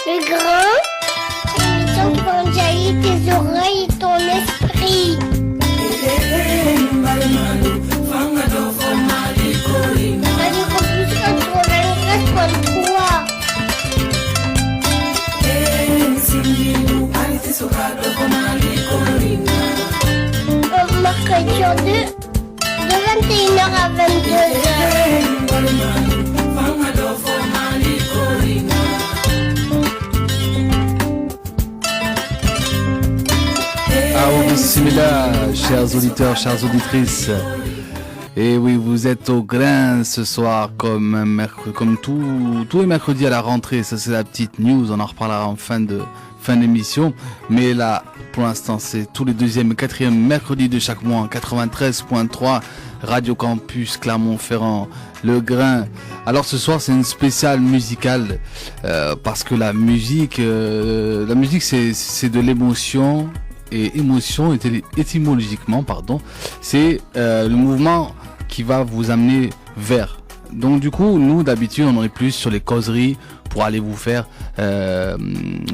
Le grand, émission qui font jaillir tes oreilles et ton esprit. Radio Campus 93.3. Mercredi sur 2, de 21h à 22h. Bismillah, chers auditeurs, chères auditrices. Et oui, vous êtes au grain ce soir comme tous les mercredis à la rentrée. Ça, c'est la petite news. On en reparlera en fin d'émission. Mais là, pour l'instant, c'est tous les deuxième et quatrième mercredis de chaque mois. 93.3 Radio Campus Clermont-Ferrand. Le grain. Alors ce soir, c'est une spéciale musicale parce que la musique, c'est de l'émotion. Et émotion, étymologiquement, c'est le mouvement qui va vous amener vers. Donc du coup, nous d'habitude, on aurait plus sur les causeries pour aller vous faire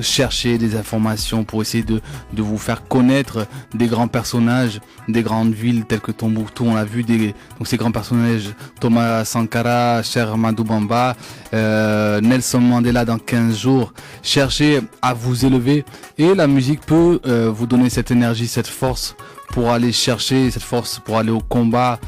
chercher des informations, pour essayer de vous faire connaître des grands personnages des grandes villes telles que Tombouctou. On a vu donc ces grands personnages, Thomas Sankara, Cheikh Ahmadou Bamba, Nelson Mandela dans 15 jours. Cherchez à vous élever et la musique peut vous donner cette énergie, cette force pour aller chercher, cette force pour aller au combat,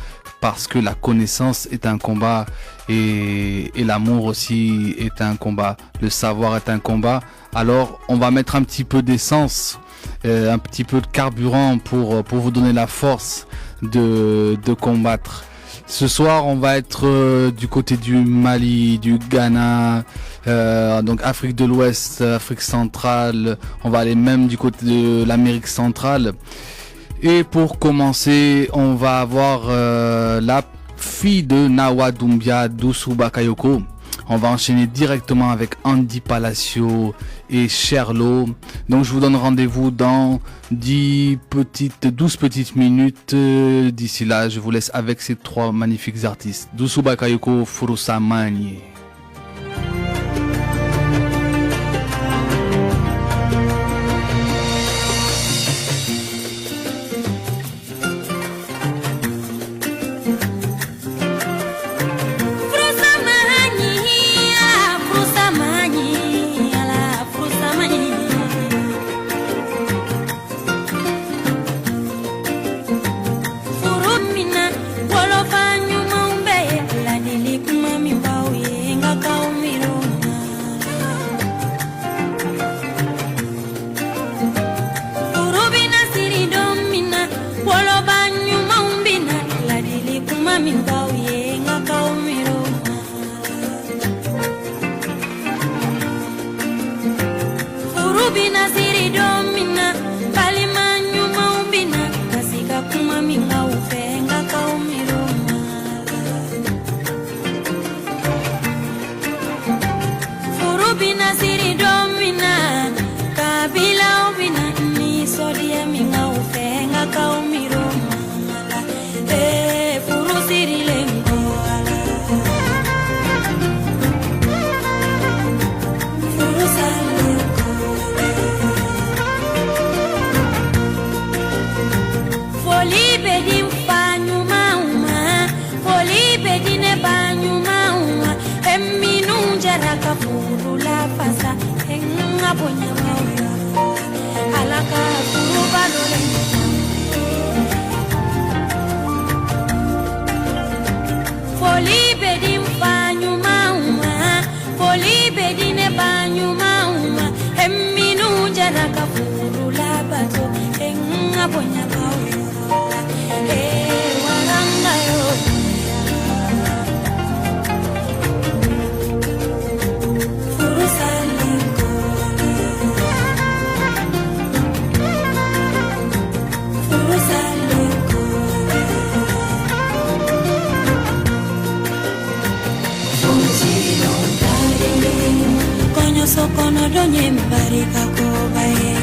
parce que la connaissance est un combat et l'amour aussi est un combat, le savoir est un combat. Alors on va mettre un petit peu d'essence, un petit peu de carburant pour vous donner la force de combattre. Ce soir on va être du côté du Mali, du Ghana, donc Afrique de l'Ouest, Afrique centrale, on va aller même du côté de l'Amérique centrale. Et pour commencer, on va avoir la fille de Nawa Doumbia, Doussou Bakayoko. On va enchaîner directement avec Andy Palacio et Sherlo. Donc je vous donne rendez-vous dans 12 petites minutes. D'ici là, je vous laisse avec ces trois magnifiques artistes. Doussou Bakayoko, Furusa Mani. Sokono donye mbarika kobaye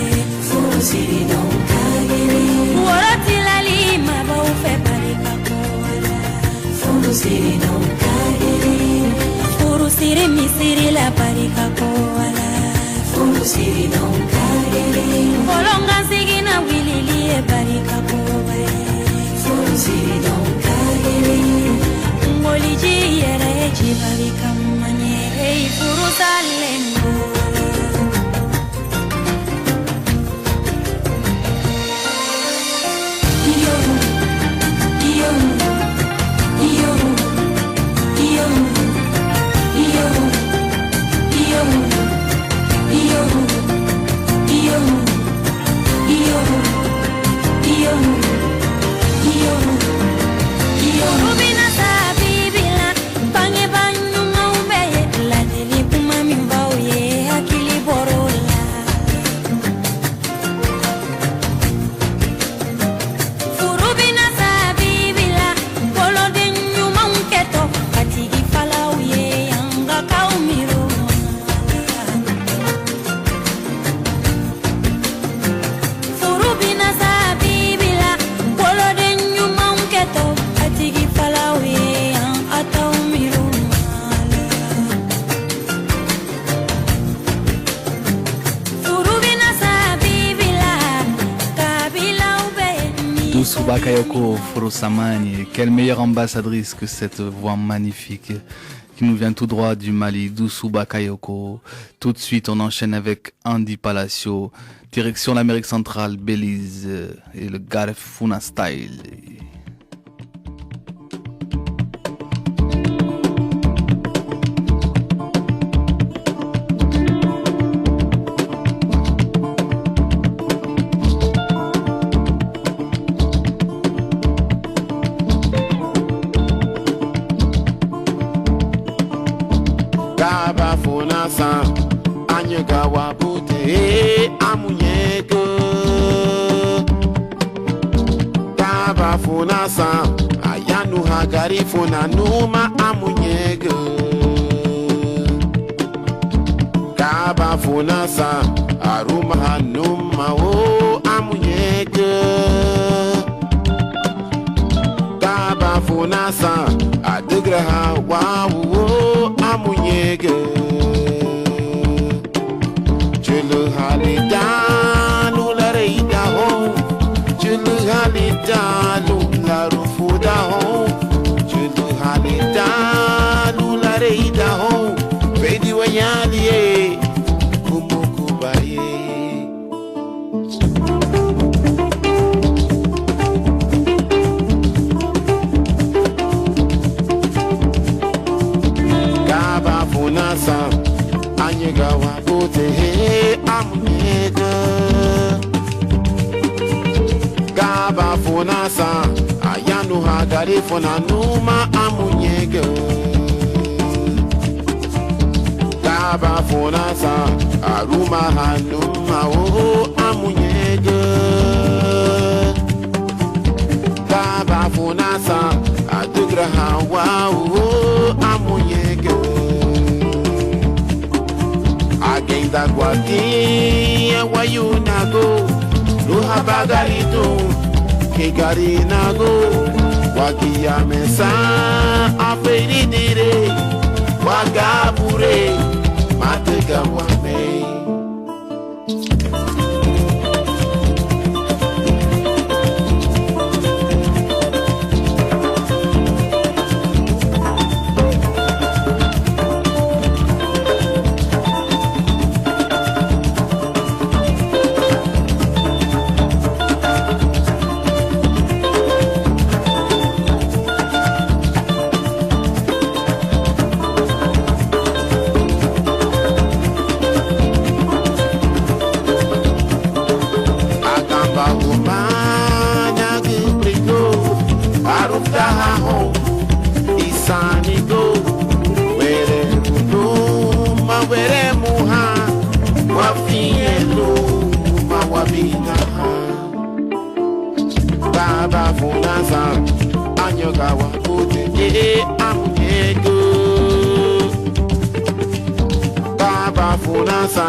Fusiri don kagere Warati lali maba ufe barika koala Fusiri don kagere Furusiri misiri la barika koala furusiri don kagere bolonga sigina wilili e barika kowe furusiri don kagere ngoliji yere chibarika manye ei furusalengo Bakayoko Furusamani, quelle meilleure ambassadrice que cette voix magnifique qui nous vient tout droit du Mali, Doussou Bakayoko. Tout de suite, on enchaîne avec Andy Palacio, direction l'Amérique centrale, Belize et le Garifuna Style. Garifuna numa amunyega Kaba funasa aruma hanuma o amunyega Kaba funasa adugraha wawo amunyega Chulu halidanu la reida ho Chulu halidanu la rufuda ho Halidanu la reida ho Vedi wanyali kumukubaye Gaba funasa anyega wabote he amunyega Gaba funasa ayanu hagarifuna numa amunyega Gaba funasa aruma hanuma o amunyega Gaba funasa adugra hawa o amunyega Agenda guadia wayunago Luha bagarito Kegari nago wakia mesa afeiri dire wagabure matega wame Baba funasa anyoga wakote amunyego Baba funasa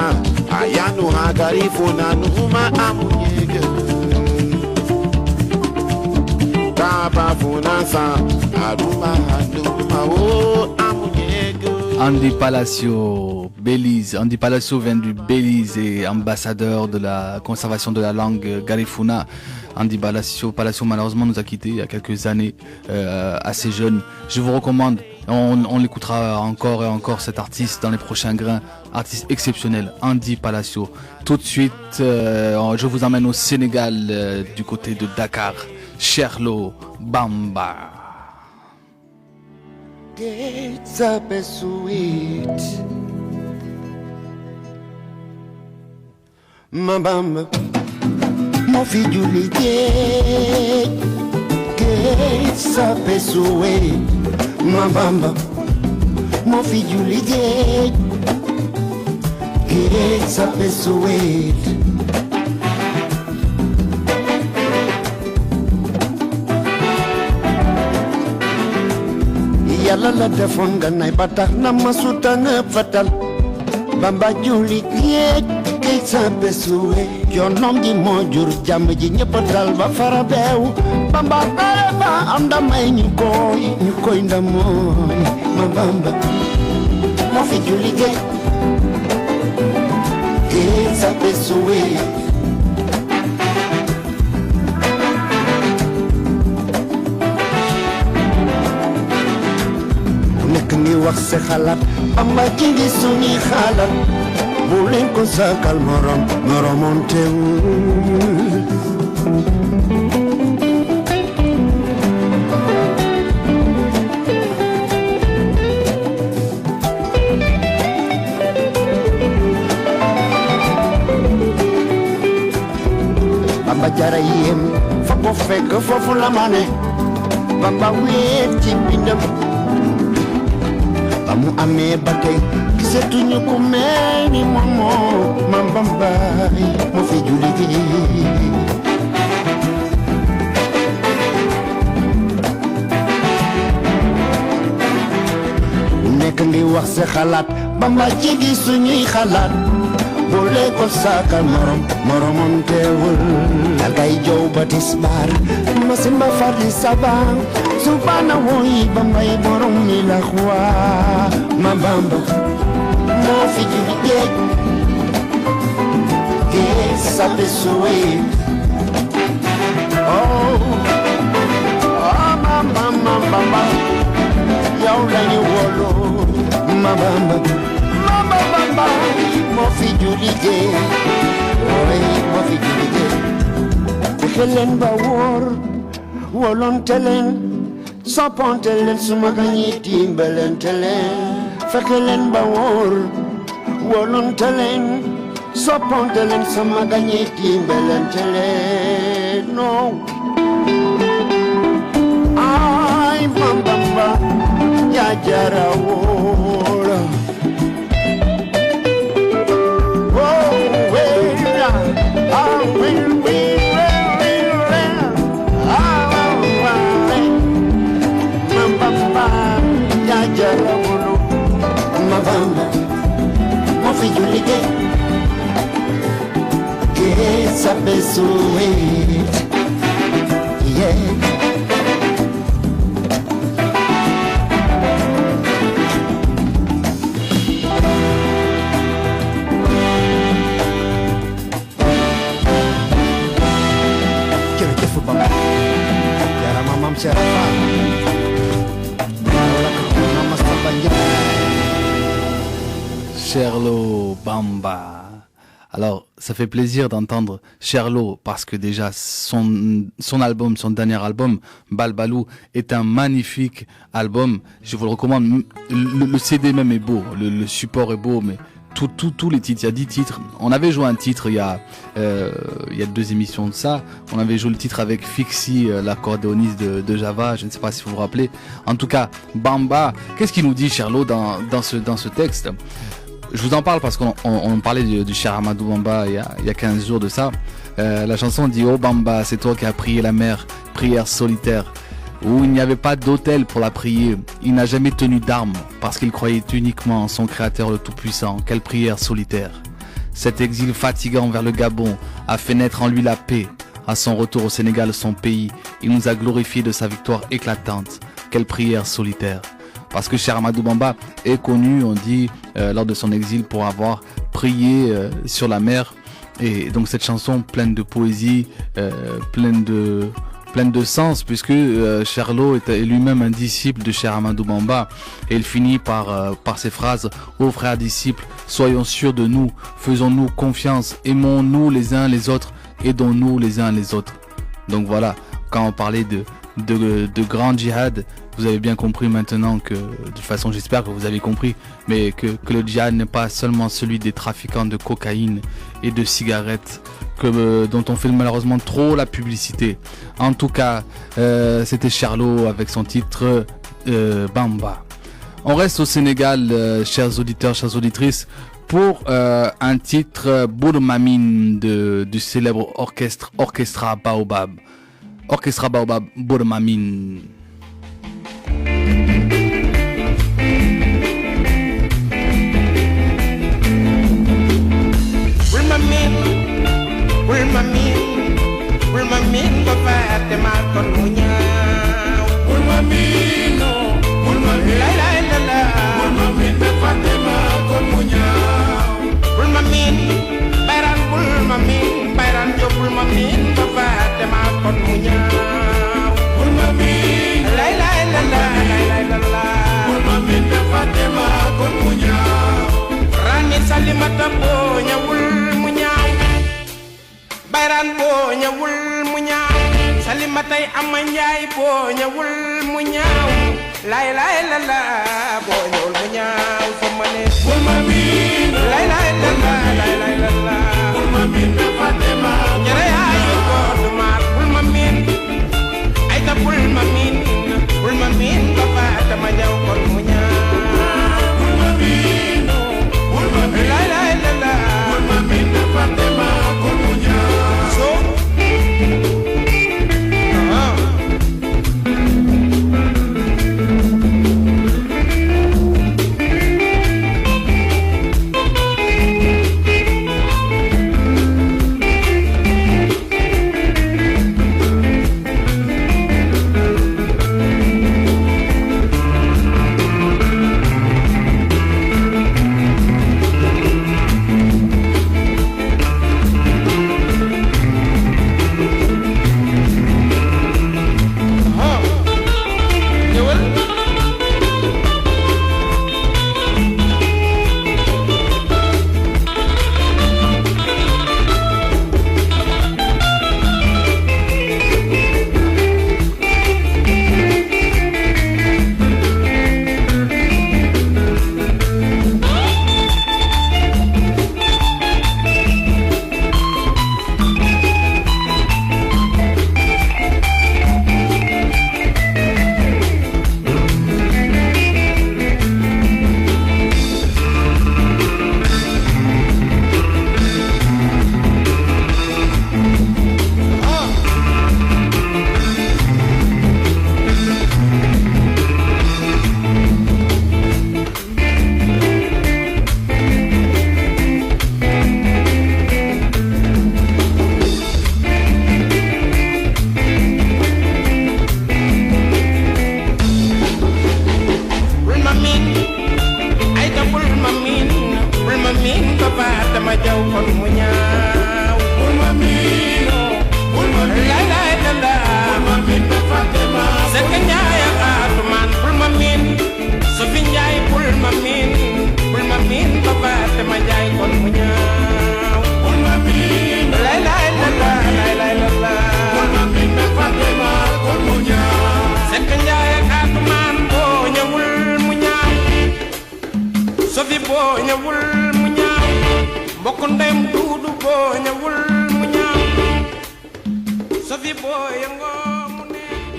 ayanu hagarifuna numa amunyego Baba funasa aruma hanuma o amunyego Andy Palacio, Belize. Andy Palacio vient du Belize et ambassadeur de la conservation de la langue Garifuna. Andy Palacio malheureusement nous a quittés il y a quelques années, assez jeune. Je vous recommande, on l'écoutera encore et encore cet artiste dans les prochains grains. Artiste exceptionnel, Andy Palacio. Tout de suite, je vous emmène au Sénégal, du côté de Dakar. Sherlo Bamba. It's up a sweet Mabamba Mon fille Juliet It's up a sweet Mabamba Mon fille Juliet It's up a sweet Yàlla la defoon nga nay ba tax na ma suta nga fatal Bamba juli géej kay sa besuwe yoonam ji moo jur jàmm ji ñëpp dal ba fara beew Bamba bare ba am damay ñu koy ndamooy ma Bamba moo fi juli géej kay sa besuwe ni wax sa xalaat Bamba ci ngi suñuy xalaat bu leen ko sakal moromon teewul Bamba jara yéem fa ko fekk foofu la ma ne Bamba weet ci bindam mu amee ba tey gisatuñu ku mel ni moom Mam Bamba moo fi julli gi nekk ngi wax sa xalaat Bamba ci gi suñuy xalaat boole ko saakal moromam teewul dangay jow ba tisbaar ma simba farli sabang subana woy Bambay borom ni la xwa ma Bamba moo fi juli géej sa besuwe oh ma Bamba yow lañu wolo ma Bamba moo fi juli géej woy moo fi juli géej fexe leen ba wóor wolonte leen soppante leen suma gañi dimbalante leen fexe leen ba wóor wolonte leen soppante leen suma gañi dimbalante leen no ay Mam Bamba yaa jara wóor Ma Bamba moo fi julli géej sa besuwe yeah jërëjëf Bamba jaarama Maam Cheikh Sherlo Bamba. Alors, ça fait plaisir d'entendre Sherlo parce que déjà son album, son dernier album, Balbalou, est un magnifique album. Je vous le recommande. Le CD même est beau, le support est beau, mais tous les titres, il y a 10 titres. On avait joué un titre il y a 2 émissions de ça. On avait joué le titre avec Fixi, l'accordéoniste de Java. Je ne sais pas si vous vous rappelez. En tout cas, Bamba, qu'est-ce qu'il nous dit Sherlo dans ce texte? Je vous en parle parce qu'on parlait du cher Amadou Bamba il y a 15 jours de ça. La chanson dit « Oh Bamba, c'est toi qui as prié la mer, prière solitaire. » Où il n'y avait pas d'autel pour la prier. Il n'a jamais tenu d'armes parce qu'il croyait uniquement en son créateur le Tout-Puissant. Quelle prière solitaire. Cet exil fatigant vers le Gabon a fait naître en lui la paix. À son retour au Sénégal, son pays, il nous a glorifié de sa victoire éclatante. Quelle prière solitaire. parce que Cheikh Ahmadou Bamba est connu, on dit, lors de son exil pour avoir prié sur la mer. Et donc cette chanson pleine de poésie, pleine de sens, puisque Charlot est lui-même un disciple de Cheikh Ahmadou Bamba, et il finit par ces phrases: ô frères disciples, soyons sûrs de nous, faisons-nous confiance, aimons-nous les uns les autres, aidons-nous les uns les autres. Donc voilà, quand on parlait de grand djihad, vous avez bien compris maintenant que, de toute façon j'espère que vous avez compris, mais que le djihad n'est pas seulement celui des trafiquants de cocaïne et de cigarettes, dont on fait malheureusement trop la publicité. En tout cas, c'était Charlot avec son titre Bamba. On reste au Sénégal, chers auditeurs, chères auditrices, pour un titre Bourmamine du célèbre Orchestra Baobab. Orchestra Baobab, Bourmamine. Wilmamin ko Fatima kon mu ñaaw Wilmamino la la la la Wilmamin ko Fatima kon mu ñaaw Wilmamin bayran jo Wilmamin ko Fatima kon mu ñaaw Wilmamin la la la la la la Wilmamin ko Fatima kon mu ñaaw Rani Salimata bo ñawul mu ñaaw Bayran boo ñëwul mu ñaaw Salimatay Ama Njaay boo ñëwul mu ñaaw lay lay la la boo ñëwul mu ñaaw fa ma ne bul ma miin lay lay la la lay lay la la bul ma miin na Fatima ñere yaayu góor du maar bul ma miin ay ta bul ma miin ba Fatima ñëw kon mu ñaaw bul ma miin lay lay la la bul ma miin na Fatima kon mu ñaaw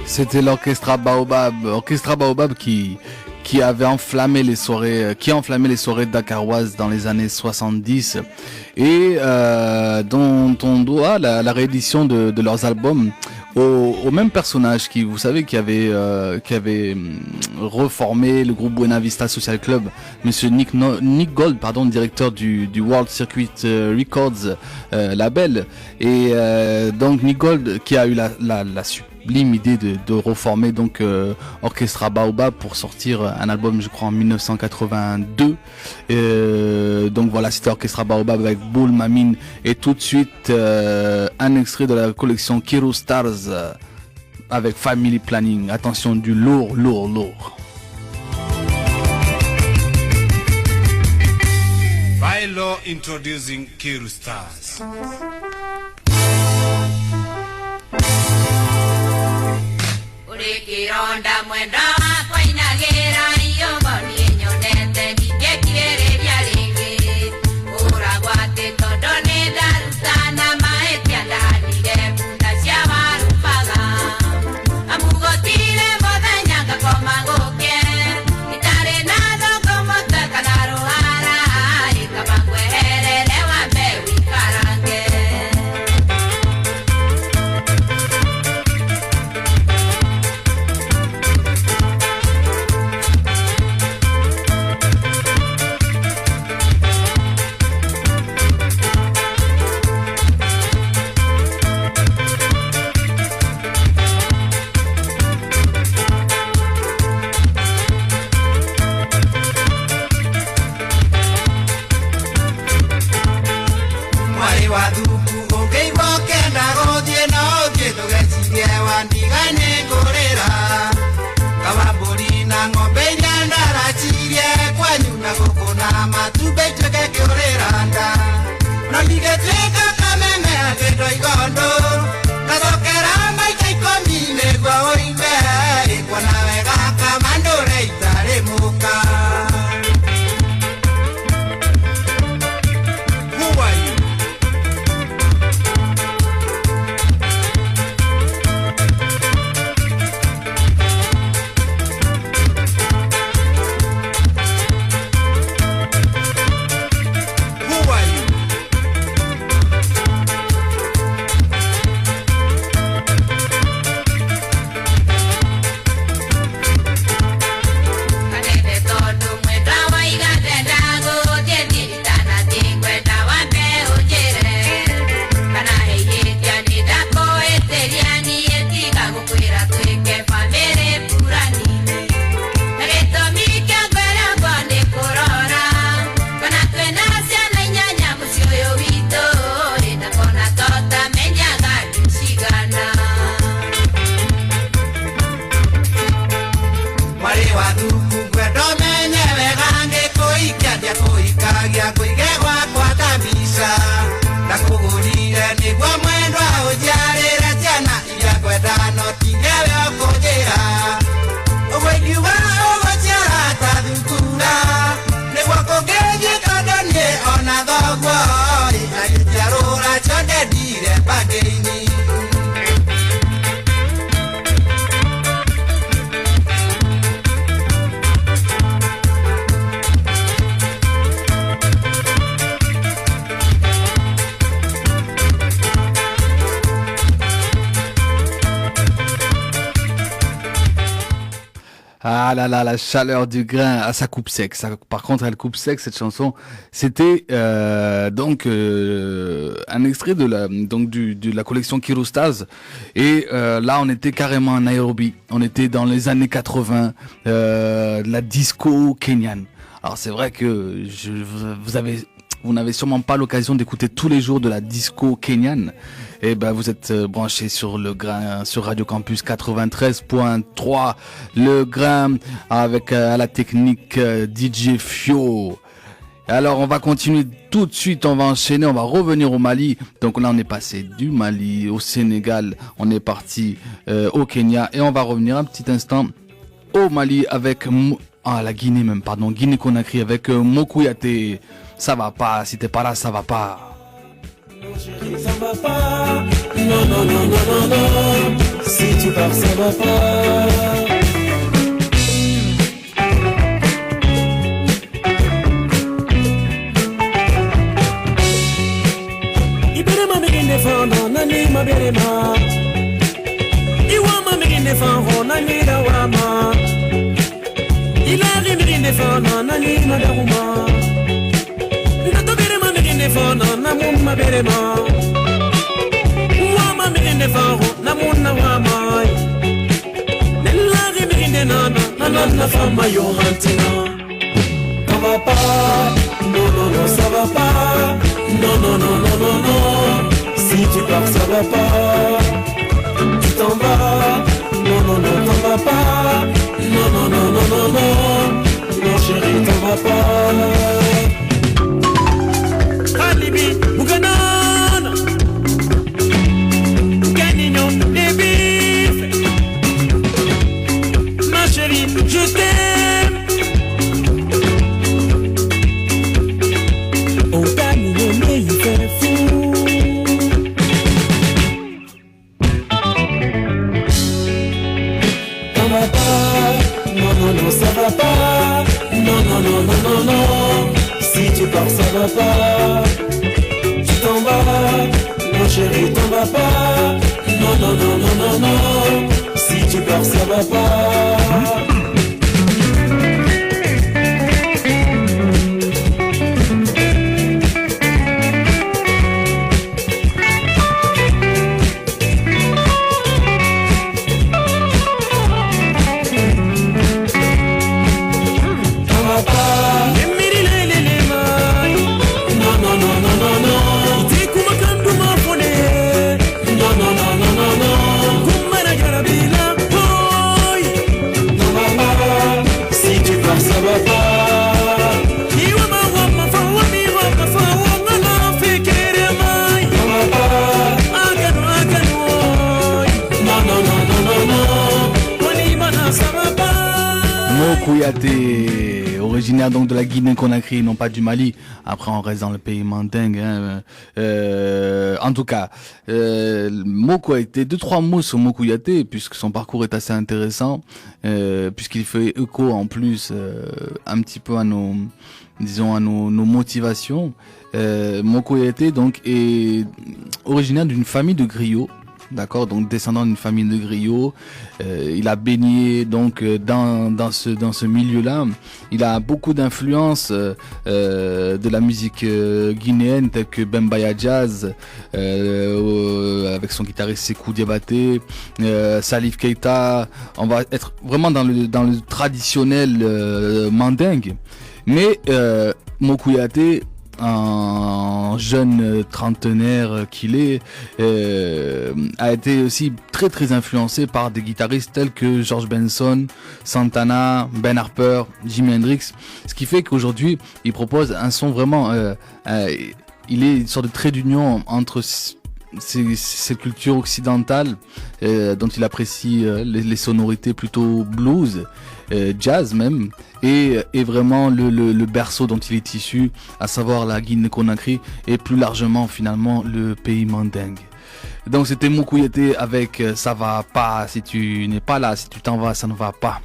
C'était l'Orchestra Baobab qui avait enflammé les soirées, qui a enflammé les soirées dakaroises dans les années 70 et dont on doit la réédition de leurs albums au même personnage qui, vous savez, qui avait reformé le groupe Buena Vista Social Club, monsieur Nick Gold, directeur du World Circuit Records label, et donc Nick Gold qui a eu la sublime idée de reformer donc Orchestra Baobab pour sortir un album, je crois, en 1982. Donc voilà, c'était Orchestra Baobab avec Bull Mamine. Et tout de suite, un extrait de la collection Kiro Stars avec Family Planning. Attention, du lourd. Bailo introducing Kiro Stars. Ulikironda mwendo wako inagira iyo mboni nyonete nikekire vya lingi uragwate todo ni darutana maepya ndani gefunda cia warupaga amugotire mothenya ngakoma guke itari na thoko motaka na ruhara ikabangweherere wambe wikarange Ah là là, la chaleur du grain, ah, ça coupe sec. Ça, par contre, elle coupe sec cette chanson. C'était donc un extrait de la collection Kiro Stars. Et là, on était carrément à Nairobi. On était dans les années 80, la disco kenyane. Alors c'est vrai que vous n'avez sûrement pas l'occasion d'écouter tous les jours de la disco kenyane. Et ben vous êtes branchés sur le grain, sur Radio Campus 93.3, le grain avec à la technique DJ Fio. Alors on va continuer tout de suite, on va enchaîner, on va revenir au Mali. Donc là on est passé du Mali au Sénégal, on est parti au Kenya et on va revenir un petit instant au Mali avec la Guinée même, pardon, Guinée-Conakry avec Mokouyaté. Ça va pas, si t'es pas là, ça va pas. Non chérie, ça va pas. Non, non, non, non, non, non. Si tu pars, ça va pas. Iberema begin defend, nani ma berema. Iwama begin defend, nani da wama. Ilari begin defend, nani ma daruma. Fana namuna berema wama mene faro namuna wama Maman la femme yo maintenant. Ça va pas, non non non ça va pas. Non non non non non non. Si tu pars ça va pas. Tu t'en vas. Non non non t'en vas pas. Non non non non non non. Non chérie t'en vas pas. Alibi Ouganana. Canignon Débif. Ma chérie je t'aime. On Canignon mais il fait fou. T'en vas pas. Non non non ça va pas. Non non non non non non. Si tu pars ça va pas. Tu t'en vas. Non chérie t'en vas pas. Non non non non non non. Si tu pars ça va pas. Kouyaté, originaire donc de la Guinée-Conakry, non pas du Mali. Après, on reste dans le pays mandingue. Hein. En tout cas, Kouyaté, 2-3 mots sur Kouyaté, puisque son parcours est assez intéressant, puisqu'il fait écho en plus un petit peu à nos, disons, à nos motivations. Kouyaté donc est originaire d'une famille de griots. D'accord, donc descendant d'une famille de griots, il a baigné donc dans ce milieu-là. Il a beaucoup d'influence de la musique guinéenne telle que Bembaya Jazz avec son guitariste Sékou Diabaté, Salif Keita. On va être vraiment dans le traditionnel mandingue. Mais Kouyaté, un jeune trentenaire qu'il est, a été aussi très très influencé par des guitaristes tels que George Benson, Santana, Ben Harper, Jimi Hendrix, ce qui fait qu'aujourd'hui il propose un son vraiment, il est une sorte de trait d'union entre ces cultures occidentales dont il apprécie les sonorités plutôt blues, jazz même, et vraiment le berceau dont il est issu, à savoir la Guinée-Conakry et plus largement finalement le pays mandingue. Donc c'était Kouyaté avec Ça va pas, si tu n'es pas là, si tu t'en vas, ça ne va pas.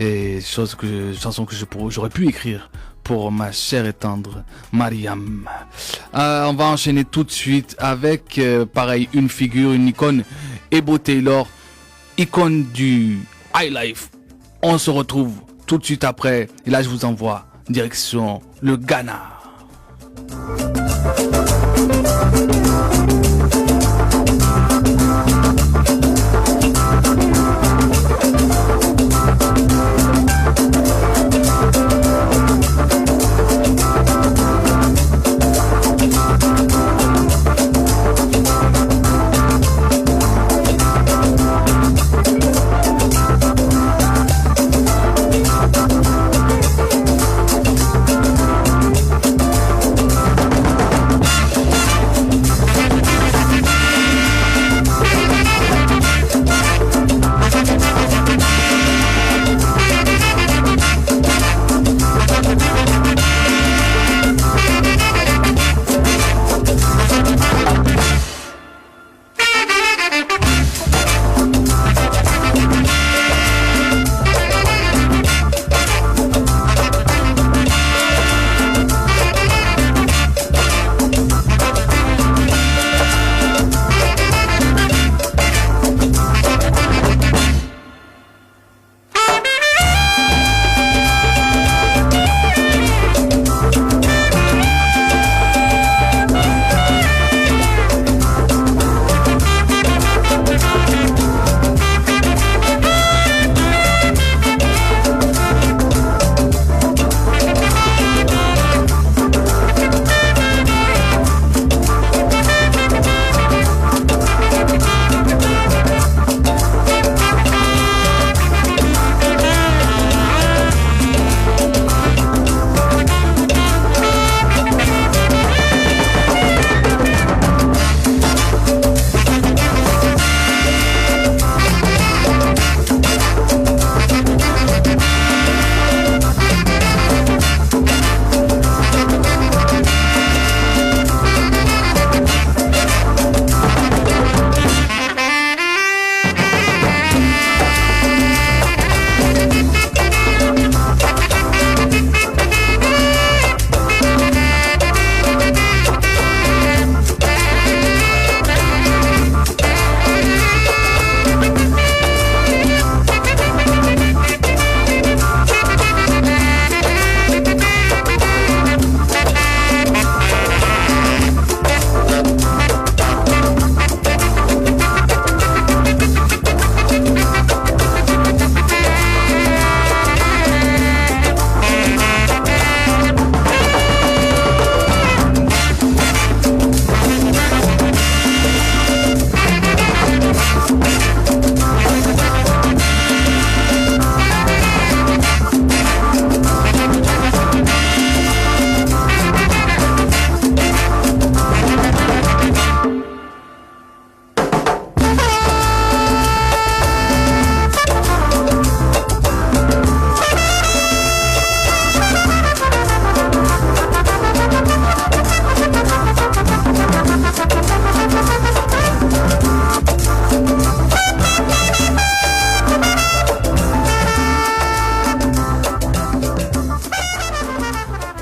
Et chanson que j'aurais pu écrire pour ma chère et tendre Mariam. On va enchaîner tout de suite avec pareil une figure, une icône, Ebo Taylor, icône du high life. On se retrouve tout de suite après, et là je vous envoie direction le Ghana.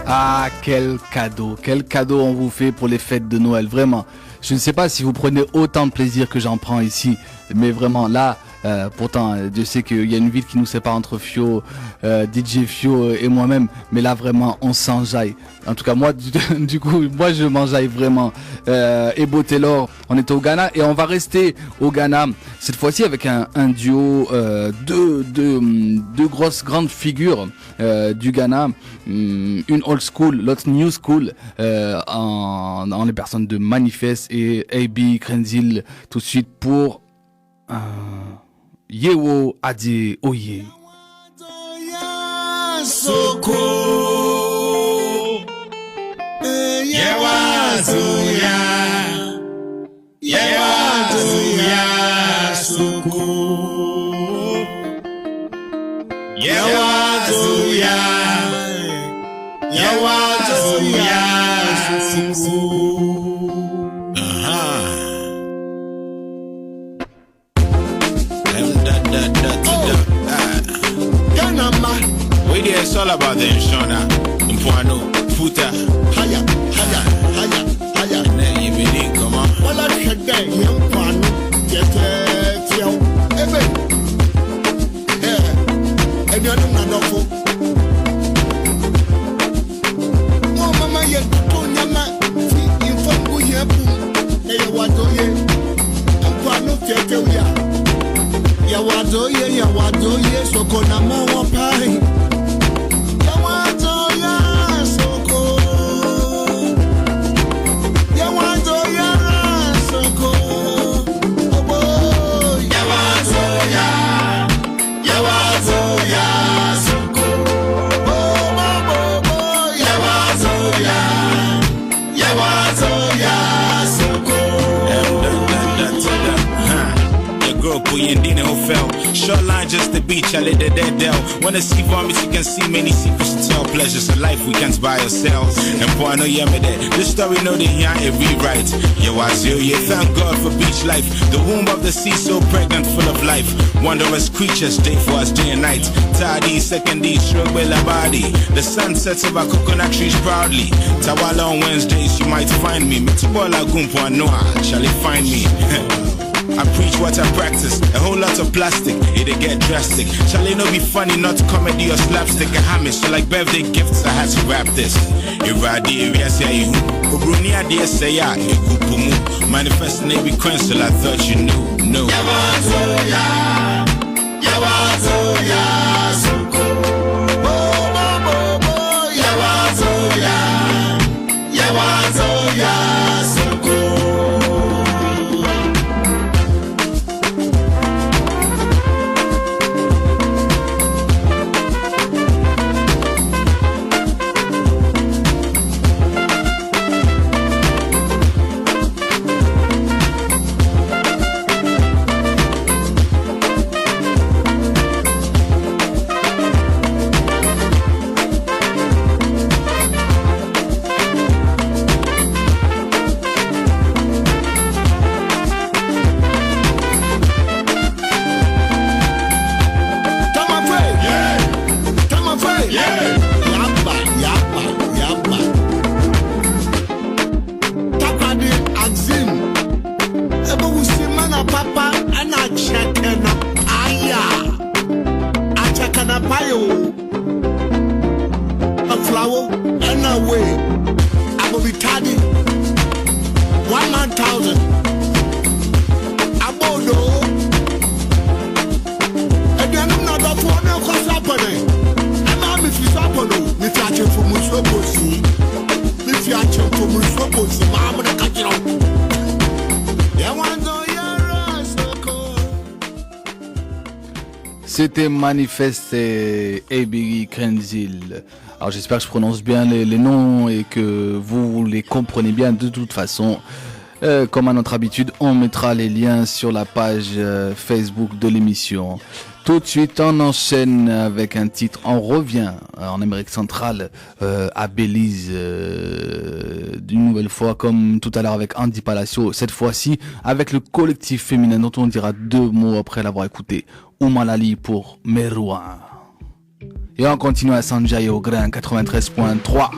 Ah, quel cadeau on vous fait pour les fêtes de Noël, vraiment. Je ne sais pas si vous prenez autant de plaisir que j'en prends ici, mais vraiment là, pourtant, Dieu sait qu'il y a une ville qui nous sépare entre Fio, DJ Fio et moi-même, mais là vraiment, on s'enjaille. En tout cas, moi, du coup, moi je m'enjaille vraiment. Ebo Taylor, on est au Ghana et on va rester au Ghana cette fois-ci avec un duo, deux grosses grandes figures du Ghana, une old school, l'autre new school, en les personnes de Manifest et AB Krenzil, tout de suite pour Yewo Adi Oye. Soko Yewazuya Soko Yewazuya Soko. It's all about the Shona, Mpuano, Futa, Haya. And then you really come on. Well, I said that Mpuano, and you're not a Mama, you're doing your man, in front of you, and what do you? Mpuano, Yawadoye, so gonna more pie. Short line just the beach, I let the dead del. Wanna see vomits, you can see many secrets to tell. Pleasures of life we can't buy ourselves. And boy, I know you me there. This story know they hear it rewrite. Yeah, thank God for beach life. The womb of the sea so pregnant, full of life. Wondrous creatures, day for us, day and night. Tardy, second D, shrug with a body. The sun sets over coconut trees proudly. Tawala on Wednesdays, you might find me. Metibola Gumpo Noah, shall it find me? I preach what I practice, a whole lot of plastic, it'll get drastic. Shall it not be funny, not comedy or slapstick? A hammer, so like birthday gifts, I had to rap this. Iradi, say Ubrunia, dear say ya, Ikupumu. Manifesting every council, I thought you knew. No. Yawazoya, Suko. Yawazoya, Suko. C'était Manifest et AB Krenzil. Alors j'espère que je prononce bien les noms et que vous les comprenez bien. De toute façon, comme à notre habitude, on mettra les liens sur la page Facebook de l'émission. Tout de suite, on enchaîne avec un titre. On revient en Amérique centrale, à Belize, d'une nouvelle fois, comme tout à l'heure avec Andy Palacio. Cette fois-ci, avec le collectif féminin dont on dira deux mots après l'avoir écouté. Oumalali pour Merouan. Et on continue à Sanjay au grain 93.3.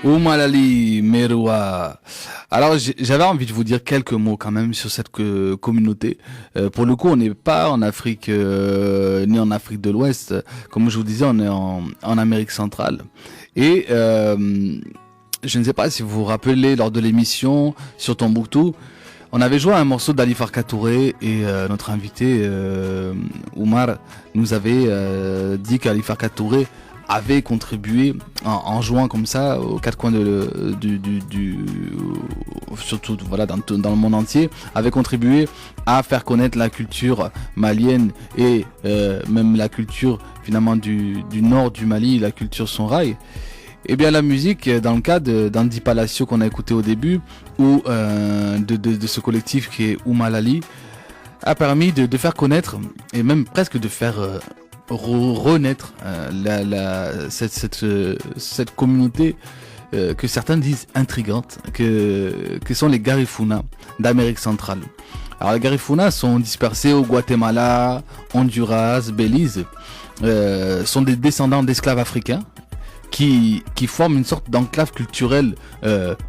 Oumalali Meroua. Alors j'avais envie de vous dire quelques mots quand même sur cette communauté. Pour le coup, on n'est pas en Afrique ni en Afrique de l'Ouest. Comme je vous disais, on est en Amérique centrale. Et je ne sais pas si vous vous rappelez, lors de l'émission sur Tombouctou, on avait joué un morceau d'Ali Farka Touré et notre invité Oumar nous avait dit qu'Ali Farka Touré avait contribué en jouant comme ça aux quatre coins surtout voilà dans le monde entier, avait contribué à faire connaître la culture malienne et même la culture finalement du nord du Mali, la culture Songhai. Et bien la musique, dans le cas d'Andy Palacio qu'on a écouté au début, ou de ce collectif qui est Oumalali, a permis de faire connaître et même presque de faire renaître cette communauté que certains disent intrigante, que sont les Garifuna d'Amérique centrale. Alors les Garifuna sont dispersés au Guatemala, Honduras, Belize, sont des descendants d'esclaves africains qui forment une sorte d'enclave culturelle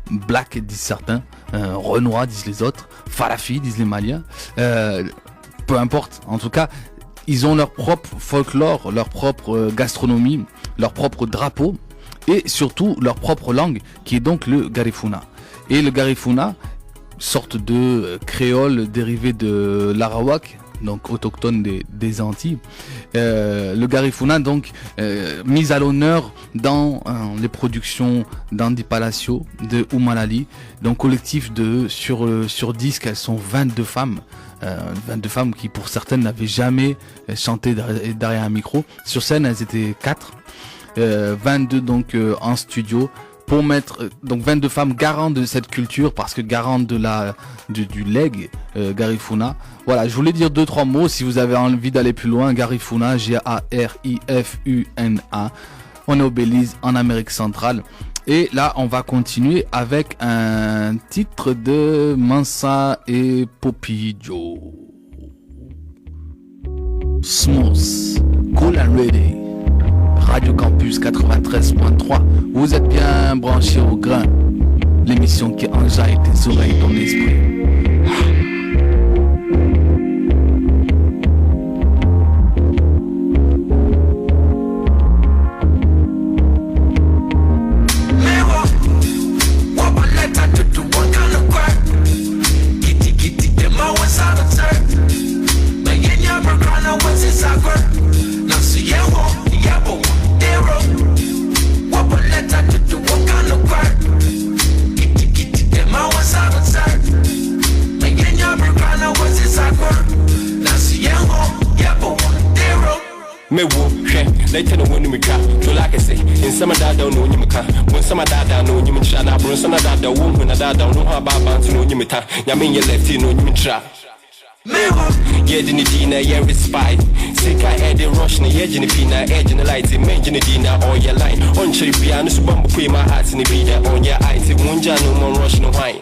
black, disent certains, renois, disent les autres, falafi, disent les Maliens, peu importe. En tout cas, ils ont leur propre folklore, leur propre gastronomie, leur propre drapeau et surtout leur propre langue qui est donc le Garifuna. Et le Garifuna, sorte de créole dérivé de l'arawak, donc autochtone des Antilles. Le Garifuna donc mis à l'honneur dans les productions d'Andy Palacio, de Oumalali, donc collectif de sur disque, elles sont 22 femmes. 22 femmes qui pour certaines n'avaient jamais chanté derrière un micro. Sur scène elles étaient 4, 22 donc en studio, pour mettre donc 22 femmes garantes de cette culture, parce que garantes du leg Garifuna. Voilà, je voulais dire 2-3 mots si vous avez envie d'aller plus loin. Garifuna, Garifuna. On est au Belize, en Amérique centrale. Et là, on va continuer avec un titre de Mansa et Popillo. Smooth, Cool and Ready. Radio Campus 93.3. Vous êtes bien branchés au grain. L'émission qui enjaille tes oreilles, ton esprit. Me wo hwe later no wonu me twa to like I say in some dada no nyim ka when some dada no nyim twa na bro some dada wo hu na dada no ha ba ba no nyim ta nyame ye left no nyim tra me wo ye dini dina ye respite sika e de rush na ye dini pina edge na light me dini dina all your line on chiri bia no so bambo kwe my heart ni bi da on your eyes munja no more rush no wine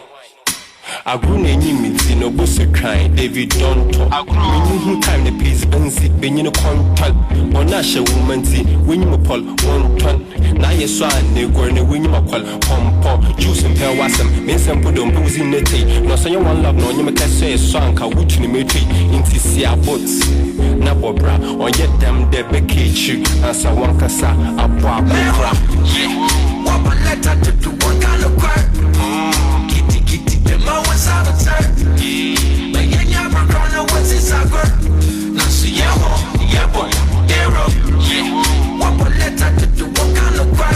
agru na enyi miti no boso try David Donto agru hu time the please benzi benyi no contact ona she woman ti wenyi mo pol one ton na ye so an ne gor ne wenyi makwal pompo juice and pear wasam men sempo don buzi nete no so you one love no nyim ka so so anka wutu ni metri inti sia boats na bobra on yet them de bekechu asa one kasa apo akra what but let her do one kind of cry my one's out of turn. But yeah, never gonna what's inside girl. Now see yeah, boy, hero. What but let her do what kind of cry?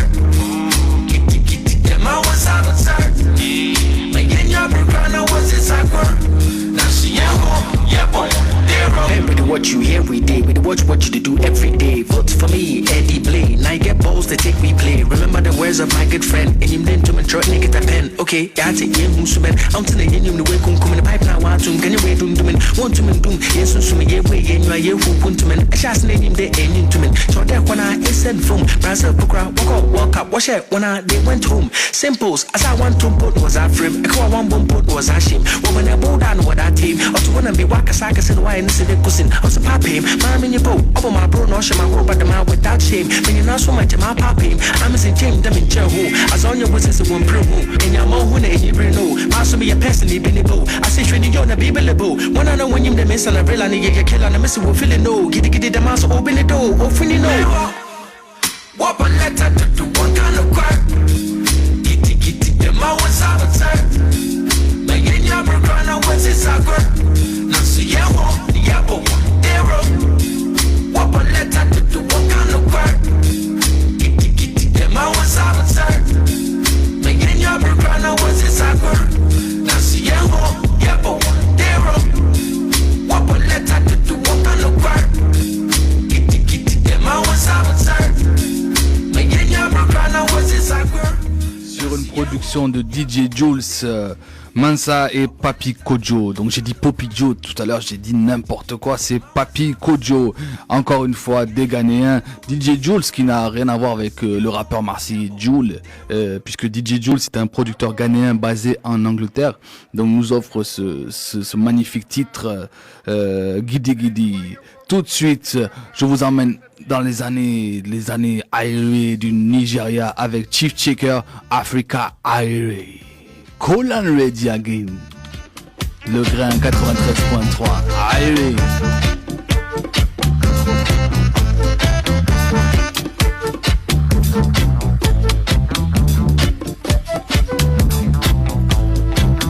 Yeah, my one's out of turn. But yeah, never gonna what's inside girl. Now see yeah, boy, hero. Remember to watch you every day. We watch what you do every day. Vote for me, Eddie Blay. Now you get balls to take me play. Remember the words of my good friend. And him then to my truck, nigga, that pen. Okay, yeah, I take him who's so bad. I'm telling him the way come in the pipe now. Want to can you wait to me? Want to doom. Yes, so me, yeah, way, and you are here who want to me. I just name him there and into me. So that when I sent from Brazil, walk up, wash it when they went home. Simples, as I want to put was that frame. I call one bomb put was a shame. When I bow down with that team, or to wanna be Wakasaka said why and said the cousin. I was a papi, mom in your boat. Over my bro, no shame, I go by the mouth without shame. When you're not so much, my papi, I'm in James, them in Jehu. As on your wishes, it won't prove. And your mom, when you bring no, I saw me a person, he been a bow. I say, training you on a baby level. When I know when you're the miss and a real and you kill on a miss, will feel it no. Get the mouse, open the door, open it no. What but let her do one kind of cry? My one's out of turn. But yeah, never gonna what's inside girl. Now see yeah, boy, hero. What but let her do one kind of cry? Yeah, my one's out of turn. But yeah, never gonna what's inside girl. Now see yeah, boy, hero. What but let her do one kind of cry? Yeah, my one's out of turn. But yeah, never gonna what's inside girl. Sur une production de DJ Jules, Mansa et Papi Kojo. Donc j'ai dit Popi Joe tout à l'heure, j'ai dit n'importe quoi, c'est Papi Kojo. Encore une fois, des Ghanéens. DJ Jules, qui n'a rien à voir avec le rappeur marseillais Jules, puisque DJ Jules c'est un producteur ghanéen basé en Angleterre. Donc nous offre ce magnifique titre Gidi Gidi. Tout de suite, je vous emmène dans les années aérées du Nigeria avec Chief Checker, Africa Aéré. Call and ready again. Le grain 93.3. Aéré.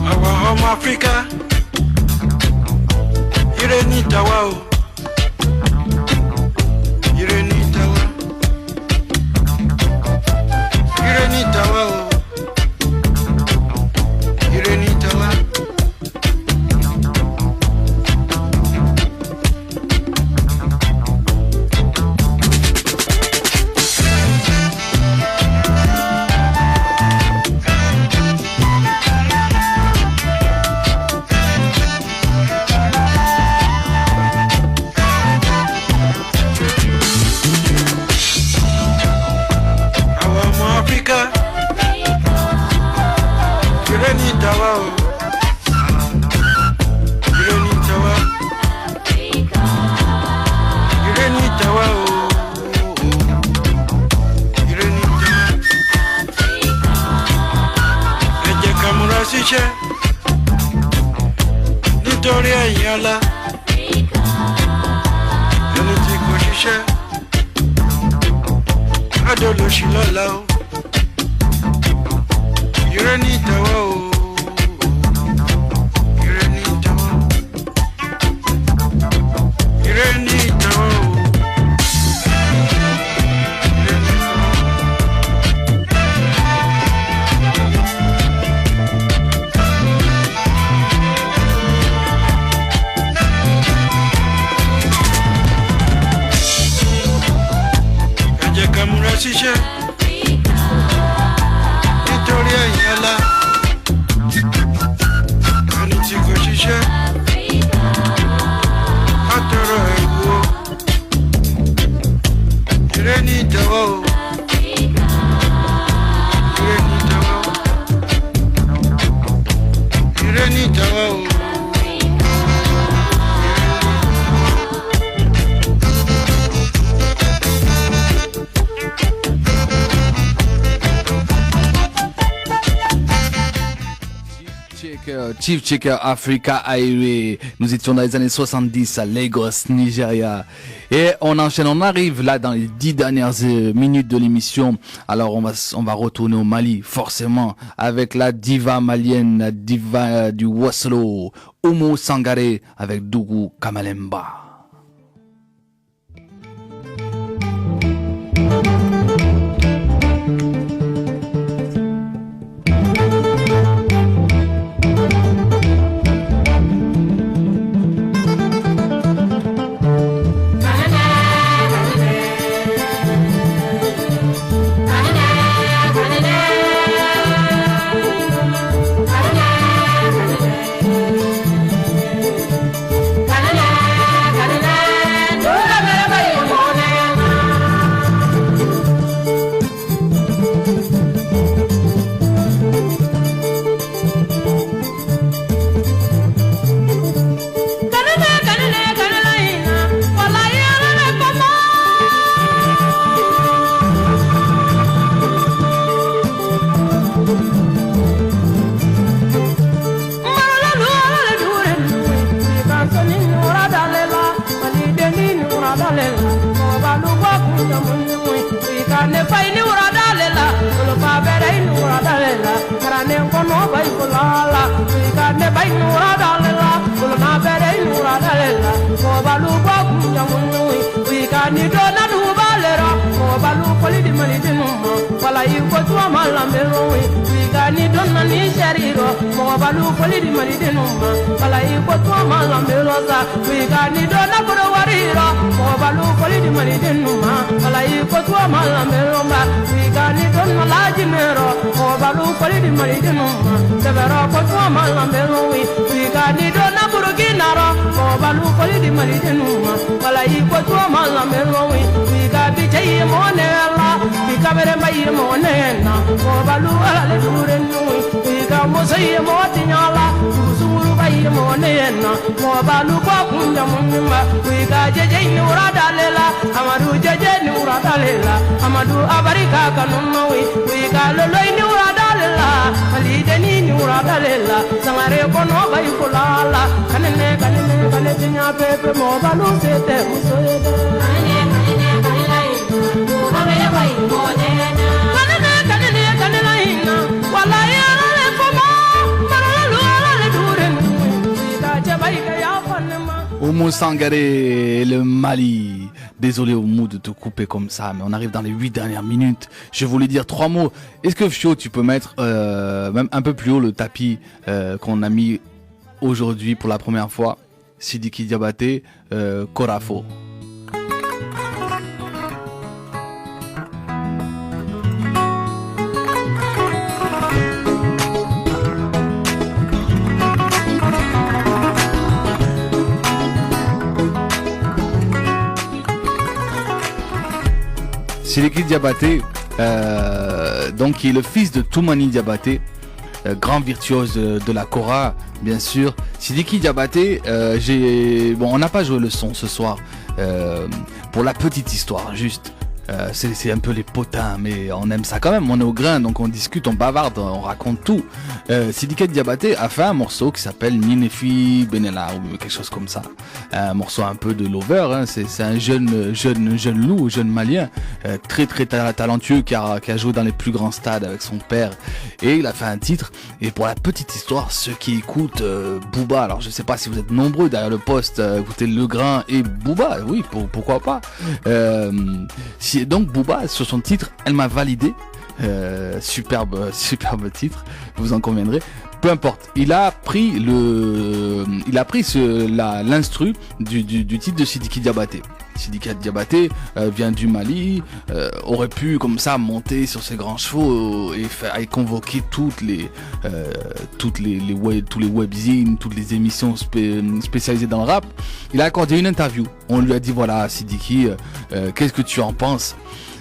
Our home Africa, Irenita wow. Irenita wow. Irenita wow. Irenita wow. Nítorí ẹ̀yin ọlá ẹni tí kò ṣiṣẹ́ adolóṣì lọ́la o ire ní ìtẹ́wọ́ o ire ní ìtẹ́wọ́ ire ní ìtẹ́wọ́ o. Ṣiṣẹ́ nítorí ẹ̀yin ọlá ẹni tí kò ṣiṣẹ́ á tọrọ ẹ̀wù o ire ní ìtẹ́wọ́ o ire ní ìtẹ́wọ́ o ire ní ìtẹ́wọ́ o. Chief Checker Africa Aéré. Nous étions dans les années 70 à Lagos, Nigeria. Et on enchaîne, on arrive là dans les 10 dernières minutes de l'émission. Alors on va retourner au Mali, forcément, avec la diva malienne, la diva du Waslo, Oumou Sangaré, avec Dougou Kamalemba. Oba balu fali di mali di numa sebero ko tuma malambelo wi wiga ni do na burkina ro ko balu fali di mali di numa wala yi ko tuma malambelo wi wiga bi tayi mo ne la bi kabere mai mo ne na ko balu ala le dure nui wiga mo sai mo tinyala usuru bai mo ne na ko balu ko kunja munma wiga jeje ni ura dalela amadu jeje ni ura dalela amadu abarika kanunno wi wiga lolo ni ura dalela ali deni ni ura dalela sangare ko no bai kulala kanene tinya pepe mo balu sete musoyeda kanene kanene bai mo ne kanene ina wala ya le koma maralu ala le dure wiga je bai ka ya fanma Oumou Sangaré, le Mali. Désolé Oumou de te couper comme ça, mais on arrive dans les 8 dernières minutes. Je voulais dire 3 mots. Est-ce que Fio, tu peux mettre même un peu plus haut le tapis qu'on a mis aujourd'hui pour la première fois? Sidiki Diabaté, Korafo. Sidiki Diabaté, donc qui est le fils de Toumani Diabaté, grand virtuose de la kora, bien sûr. Sidiki Diabaté, on n'a pas joué le son ce soir, pour la petite histoire, juste. C'est un peu les potins, mais on aime ça quand même, on est au grain, donc on discute, on bavarde, on raconte tout. Sidiki Diabaté a fait un morceau qui s'appelle Ninefi Benela, ou quelque chose comme ça. Un morceau un peu de lover, hein. C'est un jeune loup, jeune malien, très talentueux, qui a joué dans les plus grands stades avec son père, et il a fait un titre. Et pour la petite histoire, ceux qui écoutent Booba, alors je sais pas si vous êtes nombreux derrière le poste, écoutez Le Grain et Booba, oui, pourquoi pas. Donc Booba, sur son titre, Elle m'a validé, superbe titre, vous en conviendrez. Peu importe, il a pris l'instru du titre de Sidiki Diabaté. Sidiki Diabaté vient du Mali, aurait pu comme ça monter sur ses grands chevaux et convoquer tous les webzines, toutes les émissions spécialisées dans le rap. Il a accordé une interview. On lui a dit voilà Sidiki, qu'est-ce que tu en penses?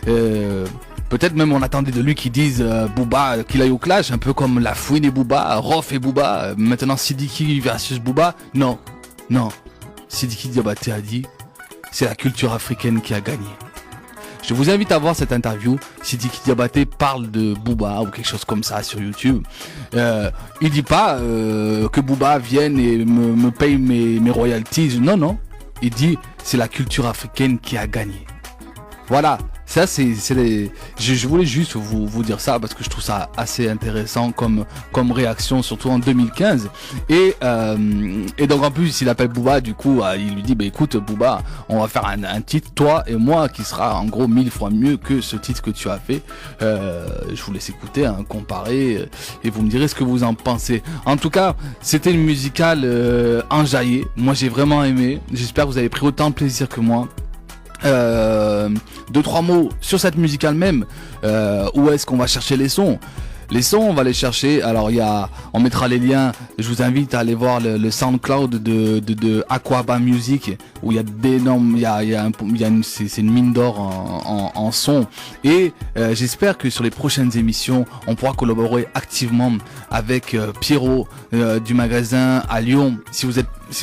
Peut-être même on attendait de lui qu'il dise Booba, qu'il aille au clash, un peu comme La Fouine et Booba, Rof et Booba, maintenant Sidiki versus Booba. Non. Sidiki Diabaté a dit c'est la culture africaine qui a gagné. Je vous invite à voir cette interview. Sidiki Diabaté parle de Booba ou quelque chose comme ça sur YouTube. Il dit pas que Booba vienne et me paye mes royalties. Non. Il dit c'est la culture africaine qui a gagné. Voilà. Ça, je voulais juste vous dire ça parce que je trouve ça assez intéressant comme réaction, surtout en 2015. Et donc en plus, il appelle Booba, du coup, il lui dit, écoute Booba, on va faire un titre, toi et moi, qui sera en gros 1000 fois mieux que ce titre que tu as fait. Je vous laisse écouter, comparer, et vous me direz ce que vous en pensez. En tout cas, c'était une musicale enjaillée. Moi, j'ai vraiment aimé. J'espère que vous avez pris autant de plaisir que moi. 2-3 mots sur cette musique elle-même. Où est-ce qu'on va chercher les sons? Les sons, on va les chercher. Alors on mettra les liens. Je vous invite à aller voir le SoundCloud de Aquaba Music, où il y a d'énormes, c'est une mine d'or en son. Et j'espère que sur les prochaines émissions, on pourra collaborer activement avec Pierrot du magasin à Lyon. Si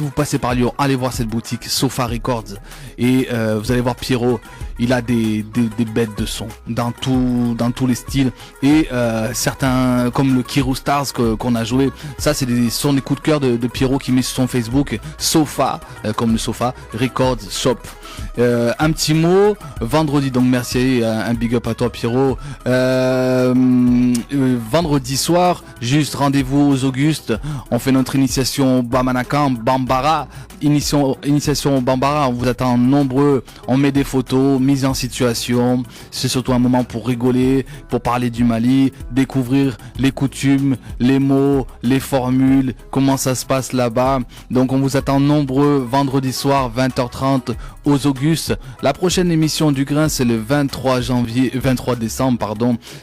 vous passez par Lyon, allez voir cette boutique Sofa Records et vous allez voir Pierrot. Il a des bêtes de son dans tous les styles et certains comme le Kiru Stars qu'on a joué. Ça c'est des coups de cœur de Pierrot qui met sur son Facebook Sofa comme le sofa Records Shop. Un petit mot vendredi, donc merci, un big up à toi Pierrot. Vendredi soir, juste rendez-vous aux Augustes, on fait notre initiation Bamanakan Bambara initiation au Bambara, on vous attend nombreux, on met des photos, mise en situation, c'est surtout un moment pour rigoler, pour parler du Mali, découvrir les coutumes, les mots, les formules, comment ça se passe là-bas. Donc on vous attend nombreux vendredi soir 20h30 aux Augustes. La prochaine émission du Grain, c'est le 23 décembre,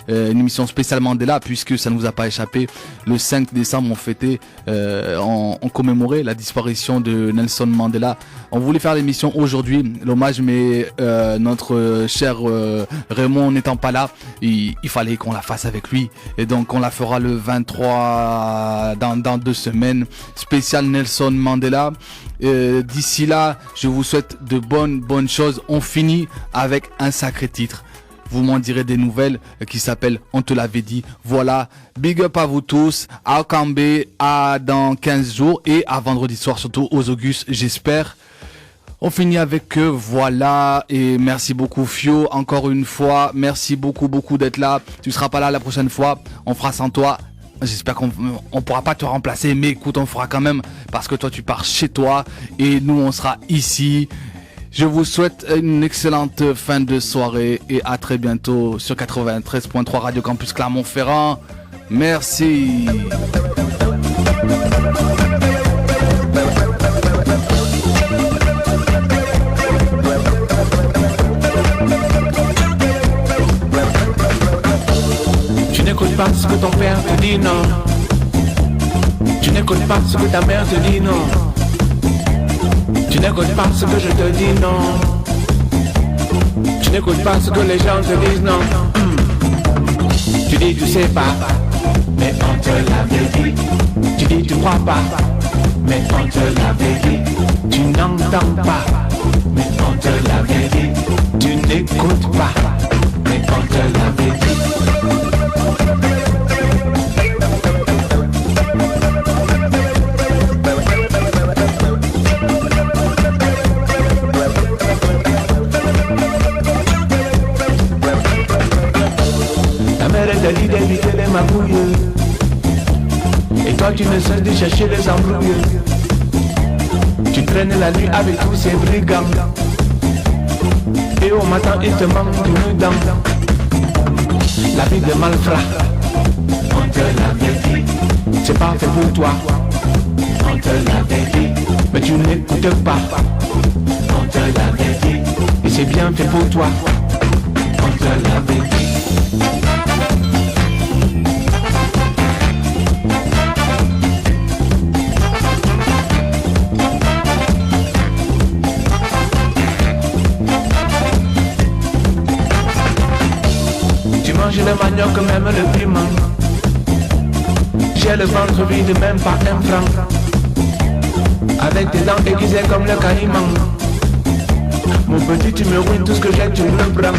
une émission spéciale Mandela, puisque ça ne nous a pas échappé. Le 5 décembre, on fêtait, on commémorait la disparition de Nelson Mandela. On voulait faire l'émission aujourd'hui, l'hommage, mais notre cher Raymond n'étant pas là, il fallait qu'on la fasse avec lui. Et donc on la fera le 23 dans 2 semaines, spécial Nelson Mandela. D'ici là, je vous souhaite de bonnes choses. On finit avec un sacré titre. Vous m'en direz des nouvelles, qui s'appelle On te l'avait dit. Voilà, big up à vous tous, à Okambe, à dans 15 jours et à vendredi soir, surtout aux Augustes, j'espère. On finit avec eux, voilà, et merci beaucoup Fio, encore une fois, merci beaucoup d'être là. Tu seras pas là la prochaine fois, on fera sans toi. J'espère qu'on pourra pas te remplacer, mais écoute, on fera quand même, parce que toi tu pars chez toi et nous on sera ici. Je vous souhaite une excellente fin de soirée et à très bientôt sur 93.3 Radio Campus Clermont-Ferrand. Merci. Tu n'écoutes pas ce que ton père te dit, non. Tu n'écoutes pas ce que ta mère te dit, non. Tu n'écoutes pas ce que je te dis, non. Tu n'écoutes pas ce que les gens te disent, non. Tu dis tu sais pas, mais on te l'avait dit. Tu dis tu crois pas, mais on te l'avait dit. Tu n'entends pas, mais on te l'avait dit. Tu n'écoutes pas, mais on te l'avait dit. Elle t'a dit d'éviter les magouilles. Et toi tu ne cesses de chercher les embrouilles. Tu traînes la nuit avec tous ces brigands. Et au matin il te manque une dent. La vie de malfrat, on te l'avait dit. C'est pas fait pour toi, on te l'avait dit. Mais tu n'écoutes pas, on te l'avait dit. Et c'est bien fait pour toi, on te l'avait dit. J'ai le manioc, même le piment. J'ai le ventre vide, même pas un franc. Avec des dents aiguisées comme le caïman. Mon petit, tu me ruines tout ce que j'ai, tu me le prends.